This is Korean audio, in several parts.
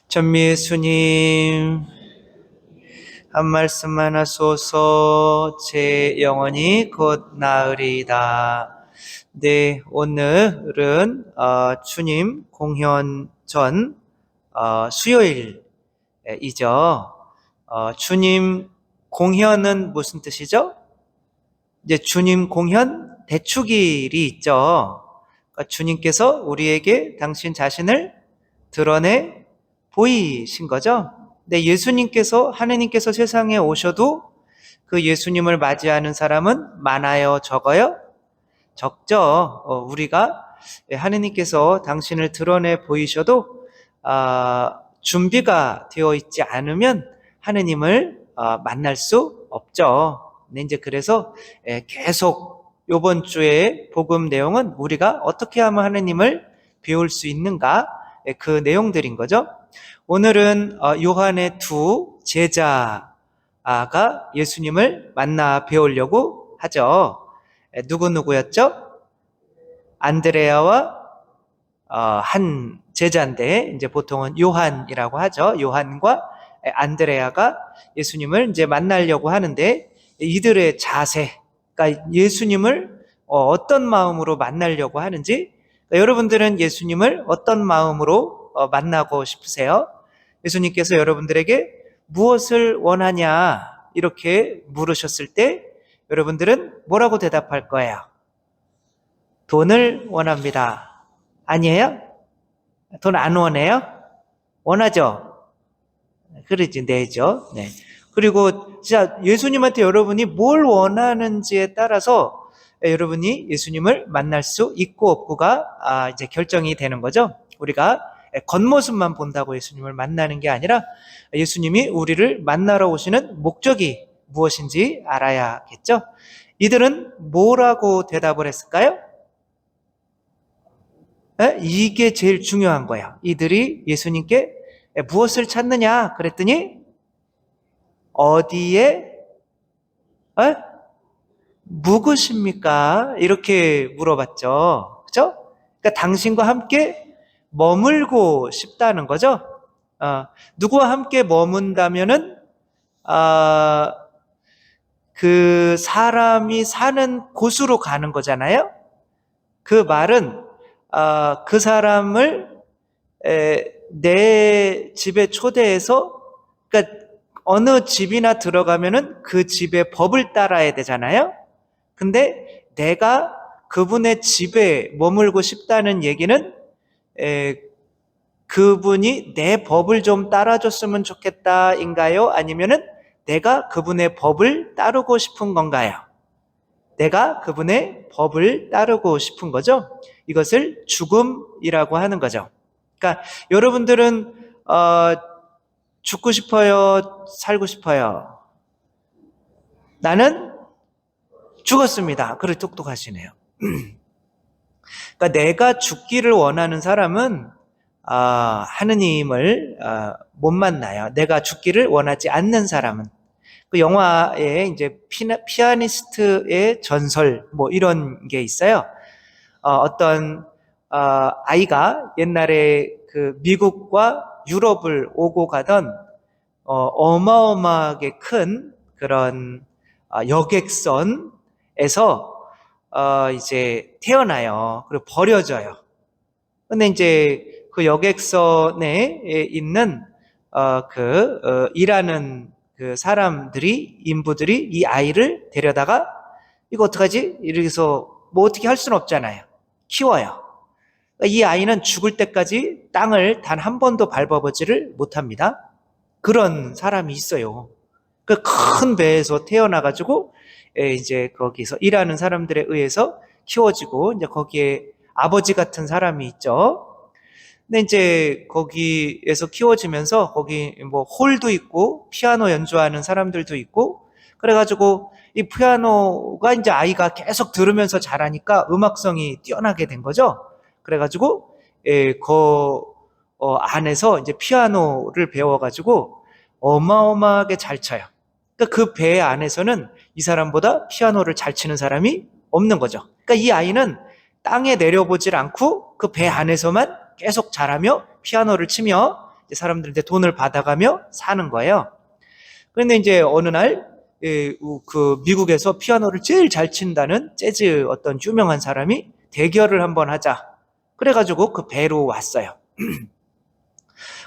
전미예수님, 한 말씀만 하소서. 제 영혼이 곧 나으리이다. 네, 오늘은 주님 공현 전 수요일이죠. 주님 공현은 무슨 뜻이죠? 이제 주님 공현 대축일이 있죠. 그러니까 주님께서 우리에게 당신 자신을 드러내 보이신 거죠. 근데 예수님께서, 하느님께서 세상에 오셔도 그 예수님을 맞이하는 사람은 많아요, 적어요? 적죠. 우리가 하느님께서 당신을 드러내 보이셔도 준비가 되어 있지 않으면 하느님을 만날 수 없죠. 근데 이제 그래서 계속 이번 주의 복음 내용은 우리가 어떻게 하면 하느님을 배울 수 있는가, 그 내용들인 거죠. 오늘은 요한의 두 제자가 예수님을 만나 배우려고 하죠. 누구였죠? 안드레아와 한 제자인데 이제 보통은 요한이라고 하죠. 요한과 안드레아가 예수님을 이제 만나려고 하는데, 이들의 자세, 그러니까 예수님을 어떤 마음으로 만나려고 하는지, 그러니까 여러분들은 예수님을 어떤 마음으로 만나고 싶으세요? 예수님께서 여러분들에게 무엇을 원하냐 이렇게 물으셨을 때 여러분들은 뭐라고 대답할 거예요? 돈을 원합니다. 아니에요? 돈 안 원해요? 원하죠? 그러지, 내죠. 네. 그리고 진짜 예수님한테 여러분이 뭘 원하는지에 따라서 여러분이 예수님을 만날 수 있고 없고가 이제 결정이 되는 거죠. 우리가 겉모습만 본다고 예수님을 만나는 게 아니라 예수님이 우리를 만나러 오시는 목적이 무엇인지 알아야겠죠. 이들은 뭐라고 대답을 했을까요? 이게 제일 중요한 거야. 이들이 예수님께 무엇을 찾느냐 그랬더니 어디에 묵으십니까? 이렇게 물어봤죠. 그죠? 그러니까 당신과 함께 머물고 싶다는 거죠. 누구와 함께 머문다면은 그 사람이 사는 곳으로 가는 거잖아요. 그 말은 그 사람을 내 집에 초대해서, 그러니까 어느 집이나 들어가면은 그 집의 법을 따라야 되잖아요. 근데 내가 그분의 집에 머물고 싶다는 얘기는 그분이 내 법을 좀 따라줬으면 좋겠다인가요? 아니면은 내가 그분의 법을 따르고 싶은 건가요? 내가 그분의 법을 따르고 싶은 거죠. 이것을 죽음이라고 하는 거죠. 그러니까 여러분들은 죽고 싶어요? 살고 싶어요? 나는 죽었습니다. 그래, 똑똑하시네요. 그러니까 내가 죽기를 원하는 사람은 하느님을 못 만나요. 내가 죽기를 원하지 않는 사람은. 그 영화에 이제 피아니스트의 전설 뭐 이런 게 있어요. 어떤 아이가 옛날에 그 미국과 유럽을 오고 가던 어마어마하게 큰 그런 여객선에서 이제 태어나요. 그리고 버려져요. 근데 이제 그 여객선에 있는 일하는 그 사람들이, 인부들이 이 아이를 데려다가 이거 어떡하지? 이래서 뭐 어떻게 할 수는 없잖아요. 키워요. 이 아이는 죽을 때까지 땅을 단 한 번도 밟아보지를 못합니다. 그런 사람이 있어요. 그 큰 배에서 태어나가지고 이제 거기서 일하는 사람들에 의해서 키워지고, 이제 거기에 아버지 같은 사람이 있죠. 근데 이제 거기에서 키워지면서 거기 뭐 홀도 있고 피아노 연주하는 사람들도 있고, 그래가지고 이 피아노가 이제 아이가 계속 들으면서 자라니까 음악성이 뛰어나게 된 거죠. 그래가지고 안에서 이제 피아노를 배워가지고 어마어마하게 잘 쳐요. 그러니까 그 배 안에서는 이 사람보다 피아노를 잘 치는 사람이 없는 거죠. 그러니까 이 아이는 땅에 내려보질 않고 그 배 안에서만 계속 자라며 피아노를 치며 사람들한테 돈을 받아가며 사는 거예요. 그런데 이제 어느 날, 그 미국에서 피아노를 제일 잘 친다는 재즈 어떤 유명한 사람이 대결을 한번 하자. 그래가지고 그 배로 왔어요.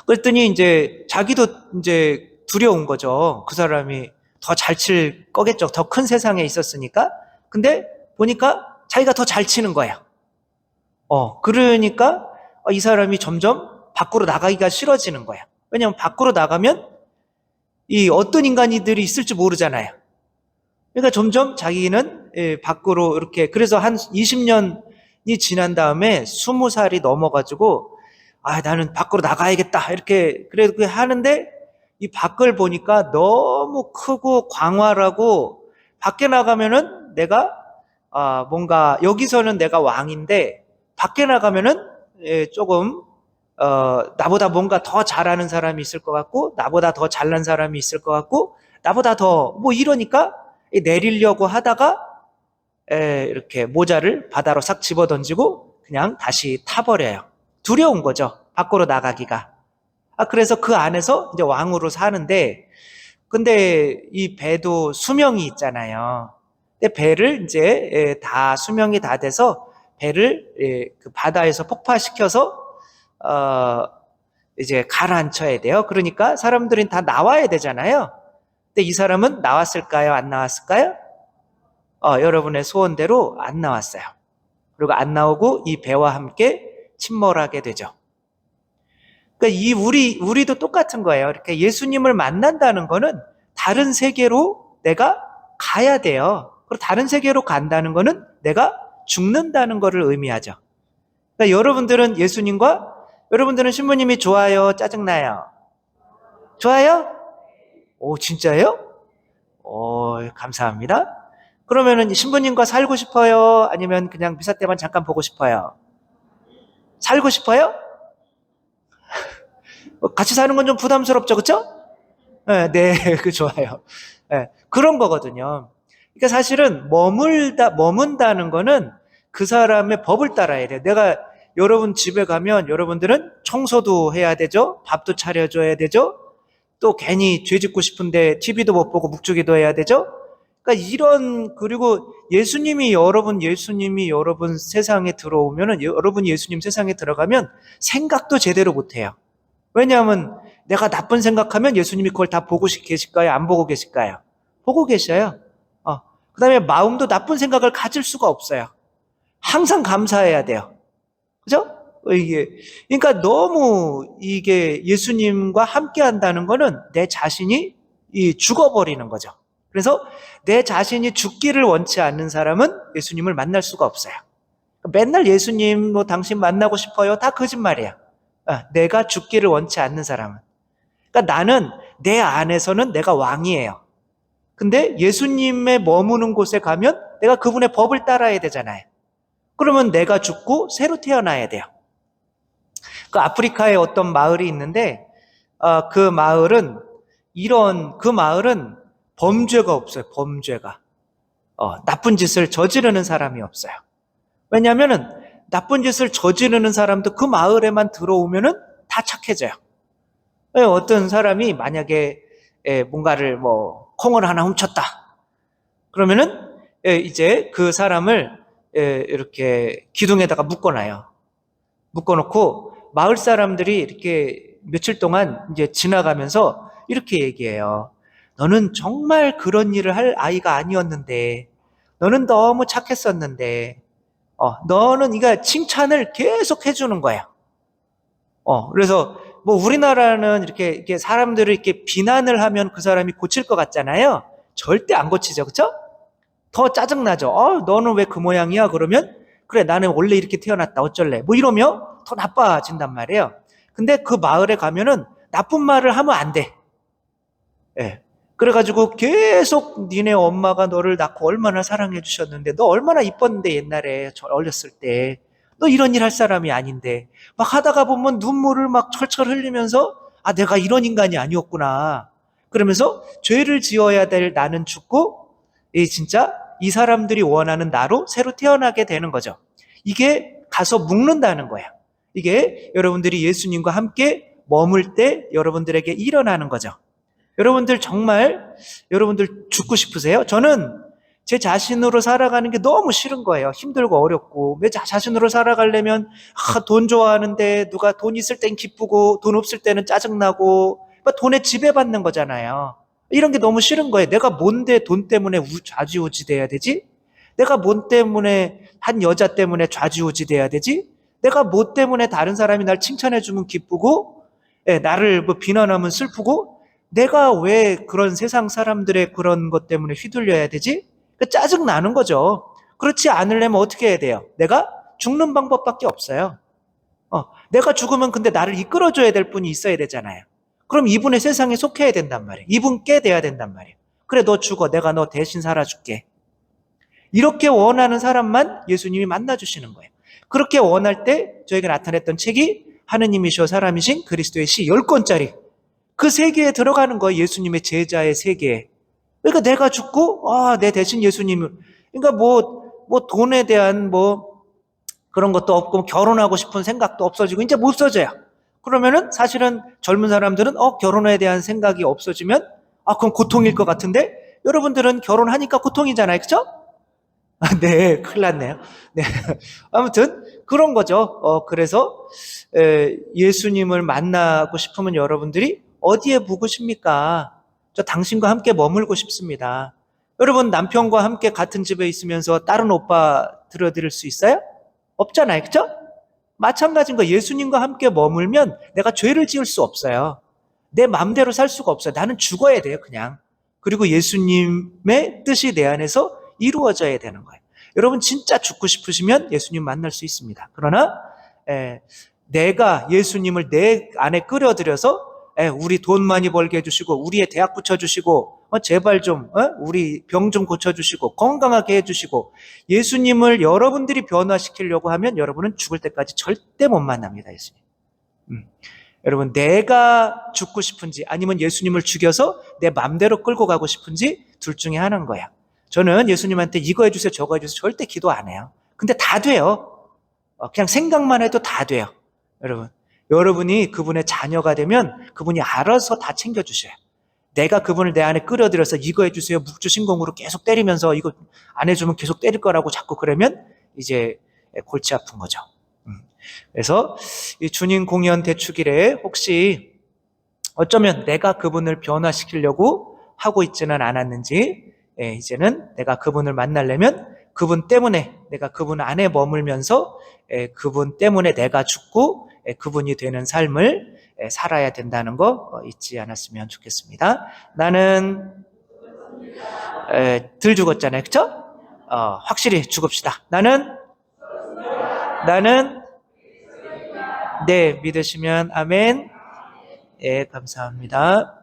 그랬더니 이제 자기도 이제 두려운 거죠. 그 사람이 더 잘 칠 거겠죠. 더 큰 세상에 있었으니까. 근데 보니까 자기가 더 잘 치는 거예요. 그러니까 이 사람이 점점 밖으로 나가기가 싫어지는 거예요. 왜냐하면 밖으로 나가면 이 어떤 인간이들이 있을지 모르잖아요. 그러니까 점점 자기는 밖으로 이렇게, 그래서 한 20년이 지난 다음에 20살이 넘어가지고 나는 밖으로 나가야겠다 이렇게 그렇게 하는데, 이 밖을 보니까 너무 크고 광활하고, 밖에 나가면은 내가 뭔가 여기서는 내가 왕인데 밖에 나가면은 조금 나보다 뭔가 더 잘하는 사람이 있을 것 같고, 나보다 더 잘난 사람이 있을 것 같고, 나보다 더 뭐 이러니까 내리려고 하다가 이렇게 모자를 바다로 싹 집어던지고 그냥 다시 타버려요. 두려운 거죠, 밖으로 나가기가. 그래서 그 안에서 이제 왕으로 사는데, 근데 이 배도 수명이 있잖아요. 근데 배를 이제 다 수명이 다 돼서 배를 그 바다에서 폭파시켜서 이제 가라앉혀야 돼요. 그러니까 사람들이 다 나와야 되잖아요. 근데 이 사람은 나왔을까요? 안 나왔을까요? 여러분의 소원대로 안 나왔어요. 그리고 안 나오고 이 배와 함께 침몰하게 되죠. 그러니까 우리도 똑같은 거예요. 이렇게 예수님을 만난다는 거는 다른 세계로 내가 가야 돼요. 그리고 다른 세계로 간다는 거는 내가 죽는다는 것을 의미하죠. 그러니까 여러분들은 신부님이 좋아요? 짜증나요? 좋아요? 오, 진짜요? 감사합니다. 그러면은 신부님과 살고 싶어요? 아니면 그냥 미사 때만 잠깐 보고 싶어요? 살고 싶어요? 같이 사는 건 좀 부담스럽죠, 그쵸? 네, 좋아요. 그런 거거든요. 그러니까 사실은 머문다는 거는 그 사람의 법을 따라야 돼요. 여러분 집에 가면 여러분들은 청소도 해야 되죠? 밥도 차려줘야 되죠? 또 괜히 죄 짓고 싶은데 TV도 못 보고 묵주기도 해야 되죠? 그러니까 그리고 예수님이 여러분 세상에 들어오면은, 여러분이 예수님 세상에 들어가면 생각도 제대로 못 해요. 왜냐하면 내가 나쁜 생각하면 예수님이 그걸 다 보고 계실까요? 안 보고 계실까요? 보고 계셔요. 그 다음에 마음도 나쁜 생각을 가질 수가 없어요. 항상 감사해야 돼요. 그죠? 그러니까 너무 이게 예수님과 함께 한다는 거는 내 자신이 죽어버리는 거죠. 그래서 내 자신이 죽기를 원치 않는 사람은 예수님을 만날 수가 없어요. 맨날 예수님 당신 만나고 싶어요? 다 거짓말이에요. 내가 죽기를 원치 않는 사람은. 그러니까 나는 내 안에서는 내가 왕이에요. 근데 예수님의 머무는 곳에 가면 내가 그분의 법을 따라야 되잖아요. 그러면 내가 죽고 새로 태어나야 돼요. 그 아프리카에 어떤 마을이 있는데, 그 마을은 범죄가 없어요. 범죄가. 나쁜 짓을 저지르는 사람이 없어요. 왜냐하면은 나쁜 짓을 저지르는 사람도 그 마을에만 들어오면은 다 착해져요. 어떤 사람이 만약에 뭔가를 콩을 하나 훔쳤다. 그러면은 이제 그 사람을 이렇게 기둥에다가 묶어놔요. 묶어놓고 마을 사람들이 이렇게 며칠 동안 이제 지나가면서 이렇게 얘기해요. 너는 정말 그런 일을 할 아이가 아니었는데, 너는 너무 착했었는데, 너는 칭찬을 계속 해주는 거예요. 그래서 우리나라는 이렇게 사람들을 이렇게 비난을 하면 그 사람이 고칠 것 같잖아요. 절대 안 고치죠, 그렇죠? 더 짜증나죠. 너는 왜 그 모양이야? 그러면 그래, 나는 원래 이렇게 태어났다, 어쩔래? 이러며 더 나빠진단 말이에요. 근데 그 마을에 가면은 나쁜 말을 하면 안 돼. 그래가지고 계속 니네 엄마가 너를 낳고 얼마나 사랑해 주셨는데, 너 얼마나 이뻤는데 옛날에 어렸을 때, 너 이런 일 할 사람이 아닌데, 막 하다가 보면 눈물을 막 철철 흘리면서 내가 이런 인간이 아니었구나, 그러면서 죄를 지어야 될 나는 죽고 진짜 이 사람들이 원하는 나로 새로 태어나게 되는 거죠. 이게 가서 묵는다는 거야. 이게 여러분들이 예수님과 함께 머물 때 여러분들에게 일어나는 거죠. 여러분들 정말 여러분들 죽고 싶으세요? 저는 제 자신으로 살아가는 게 너무 싫은 거예요. 힘들고 어렵고. 내 자신으로 살아가려면 돈 좋아하는데 누가 돈 있을 땐 기쁘고 돈 없을 때는 짜증나고 돈에 지배받는 거잖아요. 이런 게 너무 싫은 거예요. 내가 뭔데 돈 때문에 좌지우지 돼야 되지? 내가 뭔 때문에 한 여자 때문에 좌지우지 돼야 되지? 내가 뭐 때문에 다른 사람이 날 칭찬해주면 기쁘고 나를 뭐 비난하면 슬프고 내가 왜 그런 세상 사람들의 그런 것 때문에 휘둘려야 되지? 짜증 나는 거죠. 그렇지 않으려면 어떻게 해야 돼요? 내가 죽는 방법밖에 없어요. 내가 죽으면 근데 나를 이끌어줘야 될 분이 있어야 되잖아요. 그럼 이분의 세상에 속해야 된단 말이에요. 이분께 돼야 된단 말이에요. 그래, 너 죽어. 내가 너 대신 살아줄게. 이렇게 원하는 사람만 예수님이 만나주시는 거예요. 그렇게 원할 때 저에게 나타냈던 책이 하느님이시여 사람이신 그리스도의 시 10권짜리 그 세계에 들어가는 거예요. 예수님의 제자의 세계에. 그러니까 내가 죽고 내 대신 예수님을 그러니까 뭐 돈에 대한 뭐 그런 것도 없고 결혼하고 싶은 생각도 없어지고 이제 못 써져요. 그러면은 사실은 젊은 사람들은 결혼에 대한 생각이 없어지면 그건 고통일 것 같은데 여러분들은 결혼하니까 고통이잖아요. 그렇죠? 네, 큰일 났네요. 네. 아무튼 그런 거죠. 그래서 예수님을 만나고 싶으면 여러분들이 어디에 묵으십니까? 저 당신과 함께 머물고 싶습니다. 여러분 남편과 함께 같은 집에 있으면서 다른 오빠 들어드릴 수 있어요? 없잖아요. 그렇죠? 마찬가지인 거 예수님과 함께 머물면 내가 죄를 지을 수 없어요. 내 마음대로 살 수가 없어요. 나는 죽어야 돼요, 그냥. 그리고 예수님의 뜻이 내 안에서 이루어져야 되는 거예요. 여러분 진짜 죽고 싶으시면 예수님 만날 수 있습니다. 그러나 내가 예수님을 내 안에 끌어들여서 우리 돈 많이 벌게 해주시고 우리의 대학 붙여주시고 제발 좀 우리 병 좀 고쳐주시고 건강하게 해주시고 예수님을 여러분들이 변화시키려고 하면 여러분은 죽을 때까지 절대 못 만납니다. 예수님. 여러분 내가 죽고 싶은지 아니면 예수님을 죽여서 내 맘대로 끌고 가고 싶은지 둘 중에 하나인 거야. 저는 예수님한테 이거 해주세요 저거 해주세요 절대 기도 안 해요. 근데 다 돼요. 그냥 생각만 해도 다 돼요. 여러분이 그분의 자녀가 되면 그분이 알아서 다 챙겨주셔요. 내가 그분을 내 안에 끌어들여서 이거 해주세요 묵주신공으로 계속 때리면서 이거 안 해주면 계속 때릴 거라고 자꾸 그러면 이제 골치 아픈 거죠. 그래서 이 주님 공연 대축일에 혹시 어쩌면 내가 그분을 변화시키려고 하고 있지는 않았는지 이제는 내가 그분을 만나려면 그분 때문에 내가 그분 안에 머물면서 그분 때문에 내가 죽고 그분이 되는 삶을 살아야 된다는 거 잊지 않았으면 좋겠습니다. 나는 덜 죽었잖아요. 그렇죠? 확실히 죽읍시다. 나는 네, 믿으시면 아멘. 예, 감사합니다.